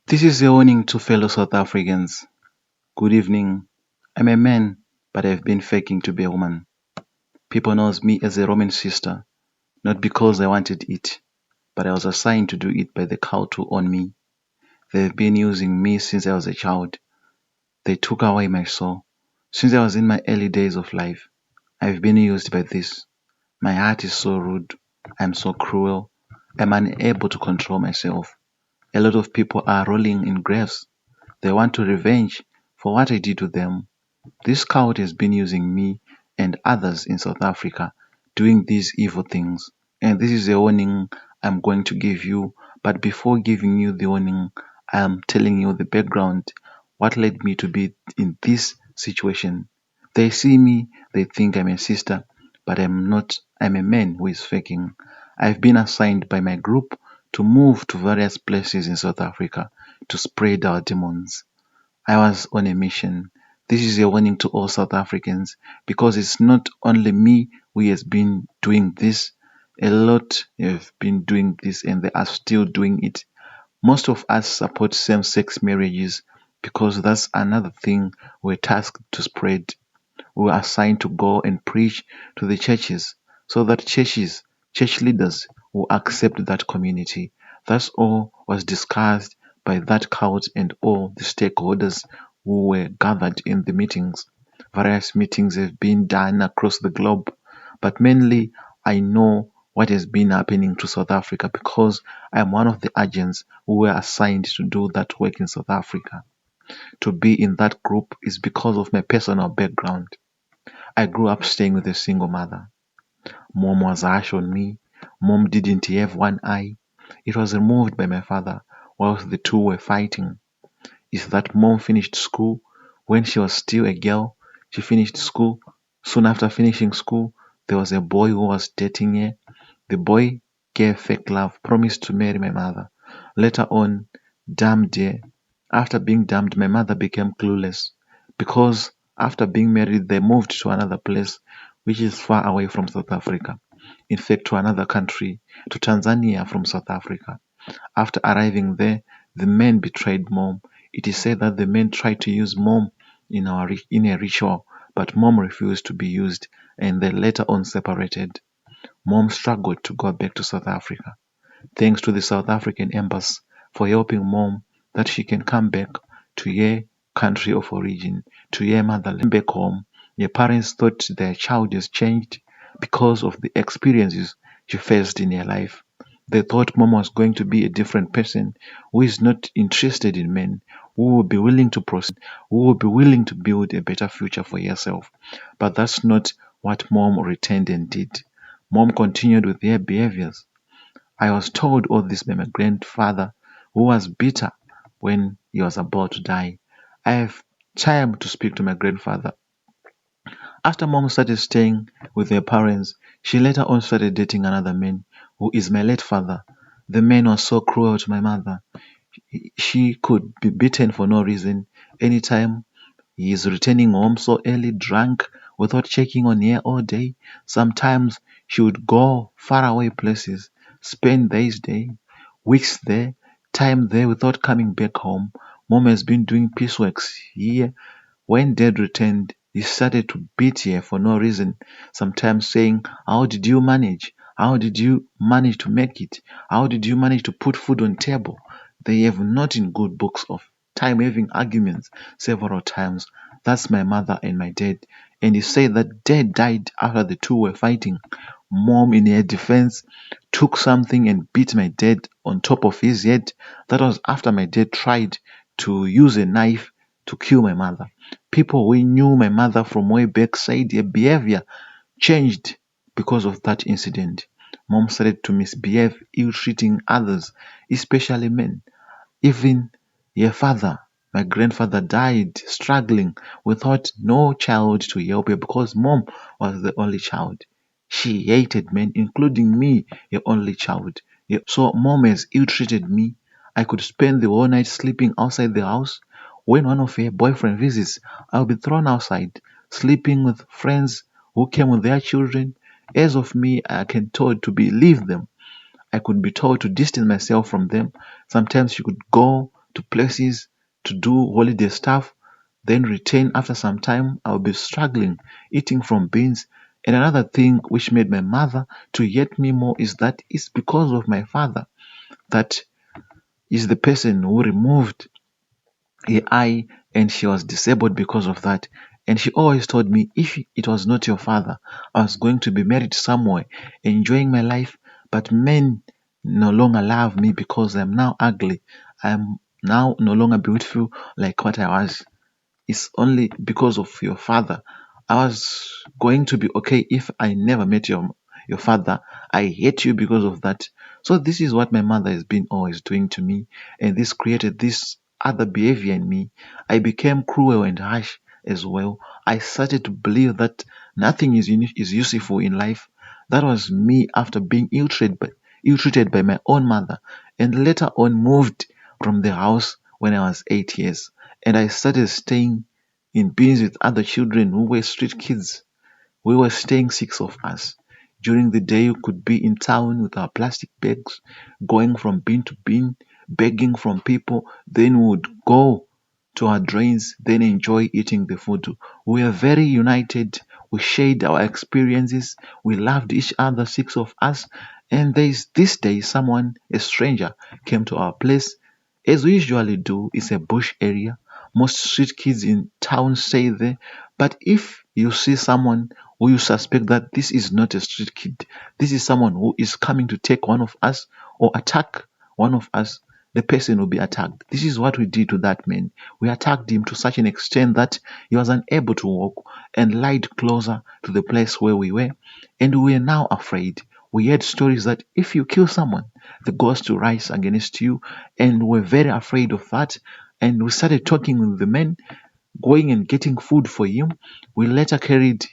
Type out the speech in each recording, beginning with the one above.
This is a warning to fellow South Africans. Good evening. I'm a man, but I've been faking to be a woman. People knows me as a Roman sister, not because I wanted it, but I was assigned to do it by the cult who own me. They've been using me since I was a child. They took away my soul. Since I was in my early days of life, I've been used by this. My heart is so rude. I'm so cruel. I'm unable to control myself. A lot of people are rolling in graves. They want to revenge for what I did to them. This cult has been using me and others in South Africa doing these evil things. And this is a warning I'm going to give you. But before giving you the warning, I'm telling you the background, what led me to be in this situation. They see me, they think I'm a sister, but I'm not. I'm a man who is faking. I've been assigned by my group to move to various places in South Africa to spread our demons. I was on a mission. This is a warning to all South Africans because it's not only me who has been doing this. A lot have been doing this and they are still doing it. Most of us support same-sex marriages because that's another thing we're tasked to spread. We were assigned to go and preach to the churches so that church leaders will accept that community. That's all was discussed by that cult and all the stakeholders who were gathered in the meetings. Various meetings have been done across the globe, but mainly I know what has been happening to South Africa because I am one of the agents who were assigned to do that work in South Africa. To be in that group is because of my personal background. I grew up staying with a single mother. Mom was harsh on me. Mom didn't have one eye. It was removed by my father whilst the two were fighting. Is that mom finished school when she was still a girl. She finished school. Soon after finishing school, there was a boy who was dating her. The boy gave fake love, promised to marry my mother. Later on, dumped her. After being dumped, my mother became clueless because after being married, they moved to another place which is far away from South Africa. In fact, to another country, to Tanzania from South Africa. After arriving there, the men betrayed mom. It is said that the men tried to use mom in a ritual, but mom refused to be used and they later on separated. Mom struggled to go back to South Africa. Thanks to the South African embassy for helping mom that she can come back to her country of origin, to her motherland. Back home, her parents thought their child has changed because of the experiences she faced in her life. They thought mom was going to be a different person who is not interested in men, who will be willing to proceed, who will be willing to build a better future for herself. But that's not what mom returned and did. Mom continued with her behaviors. I was told all this by my grandfather, who was bitter when he was about to die. I have time to speak to my grandfather. After mom started staying with her parents, she later on started dating another man, who is my late father. The man was so cruel to my mother. She could be beaten for no reason. Anytime he is returning home so early, drunk, without checking on her all day. Sometimes she would go far away places, spend days there, weeks there, time there without coming back home. Mom has been doing pieceworks here. When dad returned, he started to beat her for no reason, sometimes saying, "How did you manage? How did you manage to make it? How did you manage to put food on table?" They have not in good books of time having arguments several times. That's my mother and my dad. And he said that dad died after the two were fighting. Mom, in her defense, took something and beat my dad on top of his head. That was after my dad tried to use a knife to kill my mother. People who knew my mother from way back said her behavior changed because of that incident. Mom started to misbehave, ill-treating others, especially men. Even her father, my grandfather, died struggling without no child to help her because mom was the only child. She hated men, including me, her only child. So mom has ill-treated me. I could spend the whole night sleeping outside the house. When one of her boyfriend visits, I'll be thrown outside, sleeping with friends who came with their children. As of me, I can told to leave them. I could be told to distance myself from them. Sometimes she could go to places to do holiday stuff, then return after some time. I'll be struggling, eating from beans. And another thing which made my mother to hate me more is that it's because of my father that is the person who removed a eye, and she was disabled because of that. And she always told me, if it was not your father, I was going to be married somewhere, enjoying my life. But men no longer love me because I'm now ugly. I'm now no longer beautiful like what I was. It's only because of your father. I was going to be okay if I never met your father. I hate you because of that. So this is what my mother has been always doing to me, and this created this other behavior in me. I became cruel and harsh as well. I started to believe that nothing is useful in life. That was me after being ill-treated by my own mother, and later on moved from the house when I was 8 years, and I started staying in beings with other children who were street kids. We were staying, six of us. During the day, we could be in town with our plastic bags, going from bin to bin, begging from people. Then we would go to our drains, then enjoy eating the food. We were very united. We shared our experiences. We loved each other, six of us. And there's this day, someone, a stranger, came to our place. As we usually do, it's a bush area. Most street kids in town stay there. But if you see someone who you suspect that this is not a street kid, this is someone who is coming to take one of us or attack one of us, the person will be attacked. This is what we did to that man. We attacked him to such an extent that he was unable to walk and lied closer to the place where we were. And we were now afraid. We heard stories that if you kill someone, the ghost will rise against you. And we're very afraid of that. And we started talking with the men, going and getting food for him. We later carried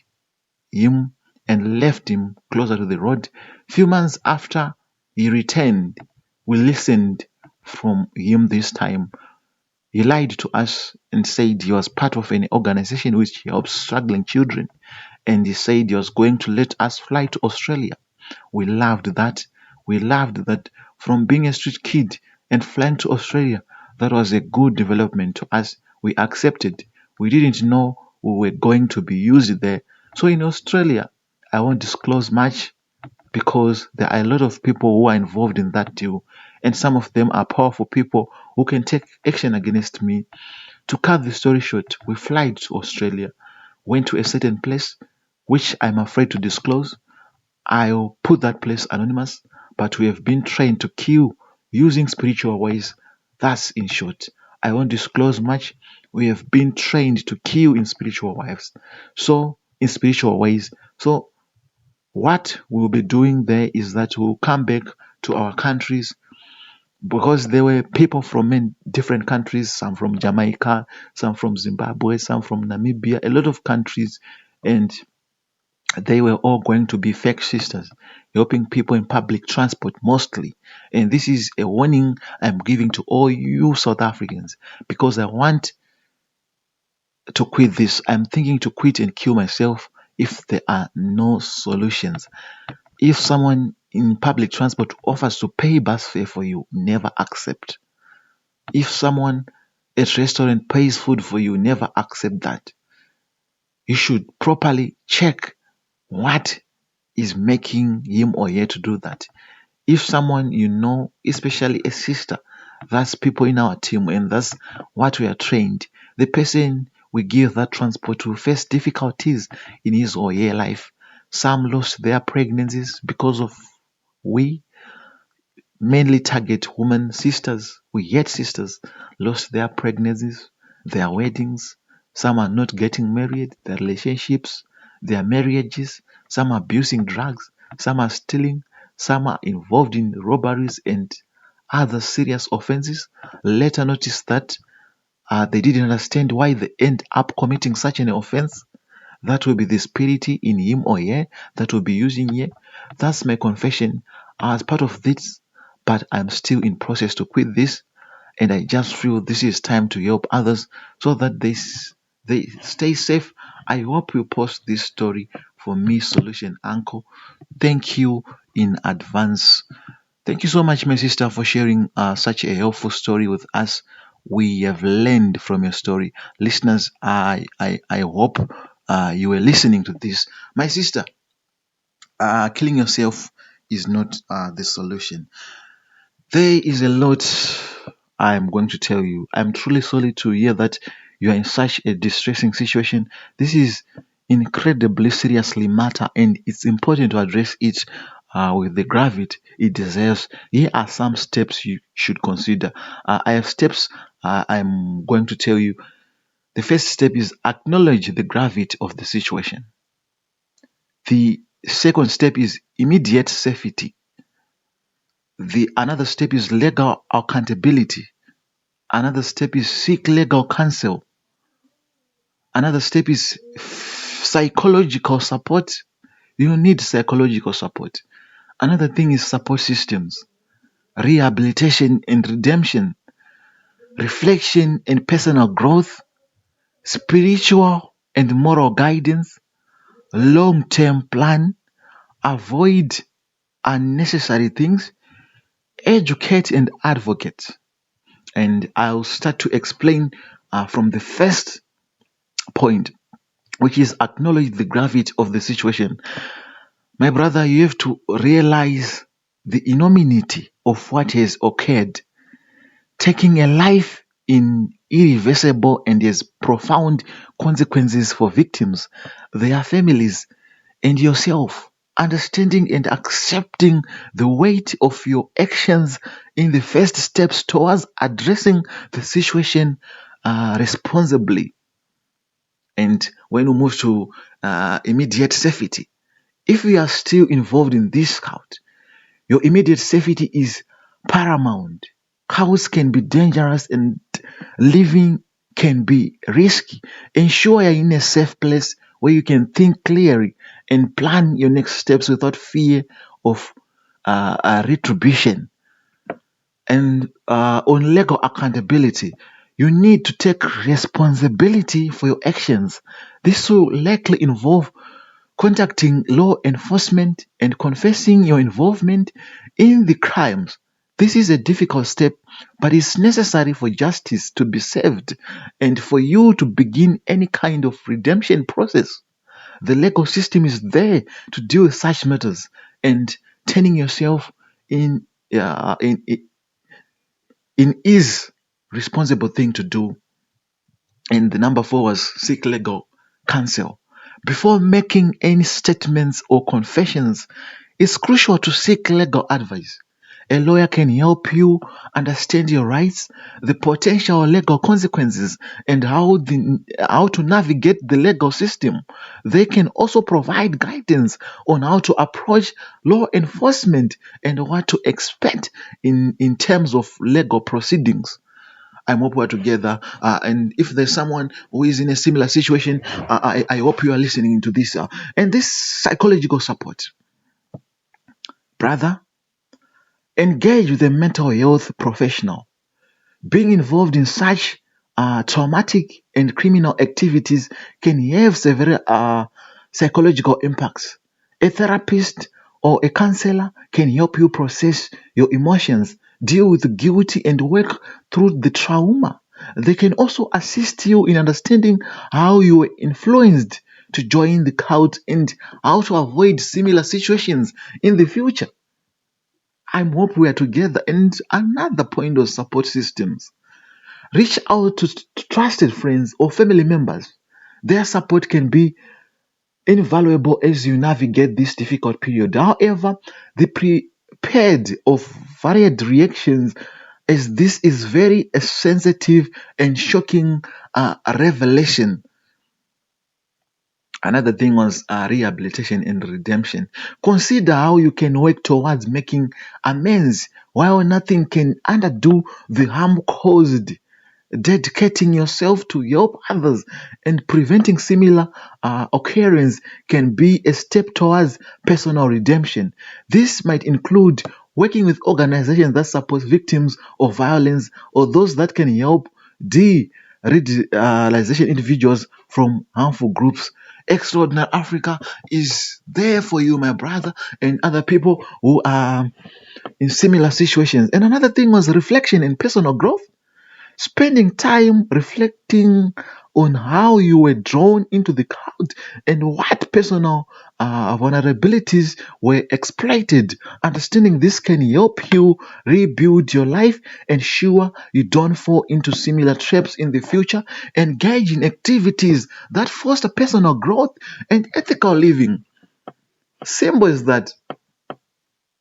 him and left him closer to the road. Few months after he returned, we listened from him this time. He lied to us and said he was part of an organization which helps struggling children. And he said he was going to let us fly to Australia. We loved that. We loved that from being a street kid and flying to Australia. That was a good development to us. We accepted. We didn't know we were going to be used there. So in Australia, I won't disclose much because there are a lot of people who are involved in that deal. And some of them are powerful people who can take action against me. To cut the story short, we fly to Australia, went to a certain place, which I'm afraid to disclose. I'll put that place anonymous, but we have been trained to kill using spiritual ways. That's in short. I won't disclose much. We have been trained to kill in spiritual ways. So, in spiritual ways. So, what we'll be doing there is that we'll come back to our countries because there were people from different countries, some from Jamaica, some from Zimbabwe, some from Namibia, a lot of countries, and they were all going to be fake sisters, helping people in public transport mostly. And this is a warning I'm giving to all you South Africans because I want to quit this. I'm thinking to quit and kill myself if there are no solutions. If someone in public transport offers to pay bus fare for you, never accept. If someone at restaurant pays food for you, never accept that. You should properly check what is making him or her to do that. If someone you know, especially a sister, that's people in our team and that's what we are trained, the person we give that transport to face difficulties in his or her life. Some lost their pregnancies because of we mainly target women, sisters. We yet sisters lost their pregnancies, their weddings. Some are not getting married, their relationships, their marriages. Some are abusing drugs. Some are stealing. Some are involved in robberies and other serious offenses. Later notice that they didn't understand why they end up committing such an offense. That will be the spirit in him or her that will be using here. That's my confession as part of this, but I'm still in process to quit this, and I just feel this is time to help others so that they stay safe. I hope you post this story for me, Solution Uncle. Thank you in advance. Thank you so much, my sister, for sharing such a helpful story with us. we have learned from your story. Listeners, I hope you were listening to this. My sister, killing yourself is not the solution. There is a lot I'm going to tell you. I'm truly sorry to hear that you are in such a distressing situation. This is incredibly seriously matter, and it's important to address it with the gravity it deserves. Here are some steps you should consider. I have steps I'm going to tell you. The first step is acknowledge the gravity of the situation. The second step is immediate safety. The another step is legal accountability. Another step is seek legal counsel. Another step is psychological support. You need psychological support. Another thing is support systems, rehabilitation and redemption, reflection and personal growth, spiritual and moral guidance, long-term plan, avoid unnecessary things, educate and advocate. And I'll start to explain from the first point, which is acknowledge the gravity of the situation. My brother, you have to realize the enormity of what has occurred. Taking a life in irreversible and has profound consequences for victims, their families, and yourself. Understanding and accepting the weight of your actions in the first steps towards addressing the situation responsibly. And when we move to immediate safety, if you are still involved in this scout, your immediate safety is paramount. Cows can be dangerous and living can be risky. Ensure you're in a safe place where you can think clearly and plan your next steps without fear of retribution. And on legal accountability, you need to take responsibility for your actions. This will likely involve contacting law enforcement and confessing your involvement in the crimes. This is a difficult step, but it's necessary for justice to be served and for you to begin any kind of redemption process. The legal system is there to deal with such matters, and turning yourself in uh, in in is responsible thing to do. And the number four was seek legal counsel. Before making any statements or confessions, it's crucial to seek legal advice. A lawyer can help you understand your rights, the potential legal consequences, and how to navigate the legal system. They can also provide guidance on how to approach law enforcement and what to expect in terms of legal proceedings. I hope we're together. And if there's someone who is in a similar situation, I hope you are listening to this. And this psychological support. Brother, engage with a mental health professional. Being involved in such traumatic and criminal activities can have severe psychological impacts. A therapist or a counselor can help you process your emotions, deal with guilt, and work through the trauma. They can also assist you in understanding how you were influenced to join the cult and how to avoid similar situations in the future. I hope we are together. And another point of support systems. Reach out to trusted friends or family members. Their support can be invaluable as you navigate this difficult period. However, the prepared of varied reactions as this is very sensitive and shocking revelation. Another thing was rehabilitation and redemption. Consider how you can work towards making amends while nothing can undo the harm caused. Dedicating yourself to help others and preventing similar occurrence can be a step towards personal redemption. This might include working with organizations that support victims of violence or those that can help de-radicalization individuals from harmful groups. Extraordinary Africa is there for you, my brother, and other people who are in similar situations. And another thing was reflection and personal growth. spending time reflecting on how you were drawn into the crowd and what personal vulnerabilities were exploited. Understanding this can help you rebuild your life, ensure you don't fall into similar traps in the future, engage in activities that foster personal growth and ethical living. Simple as that.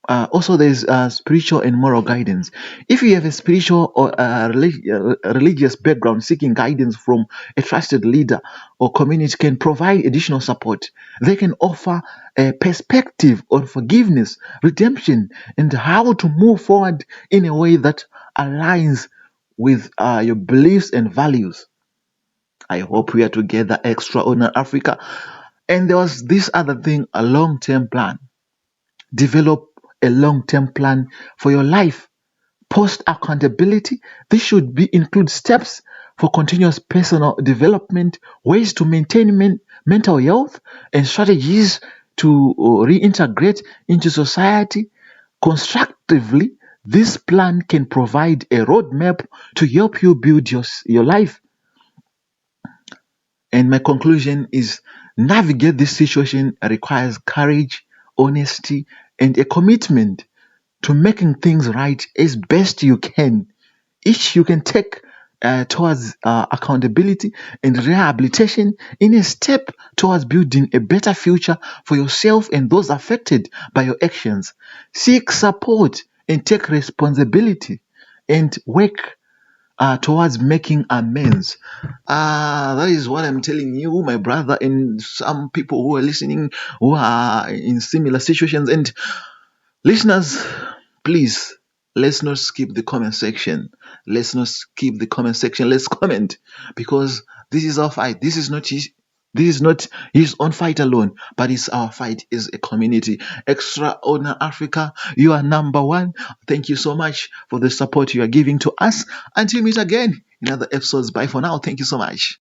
Also, there's spiritual and moral guidance. If you have a spiritual or religious background, seeking guidance from a trusted leader or community can provide additional support. They can offer a perspective on forgiveness, redemption, and how to move forward in a way that aligns with your beliefs and values. I hope we are together, Extraordinary Africa. And there was this other thing, a long term plan. Develop a long term plan for your life. Post accountability. This should be include steps for continuous personal development, ways to maintain mental health, and strategies to reintegrate into society constructively. This plan can provide a roadmap to help you build your life. And my conclusion is navigate this situation requires courage, honesty, and a commitment to making things right as best you can. Each you can take towards accountability and rehabilitation in a step towards building a better future for yourself and those affected by your actions. Seek support and take responsibility and work towards making amends. That is what I'm telling you, my brother, and some people who are listening who are in similar situations. And listeners, please, let's not skip the comment section. Let's not skip the comment section. Let's comment because this is our fight. This is not his own fight alone, but it's our fight as a community. Extraordinary Africa, you are number one. Thank you so much for the support you are giving to us. Until we meet again in other episodes. Bye for now. Thank you so much.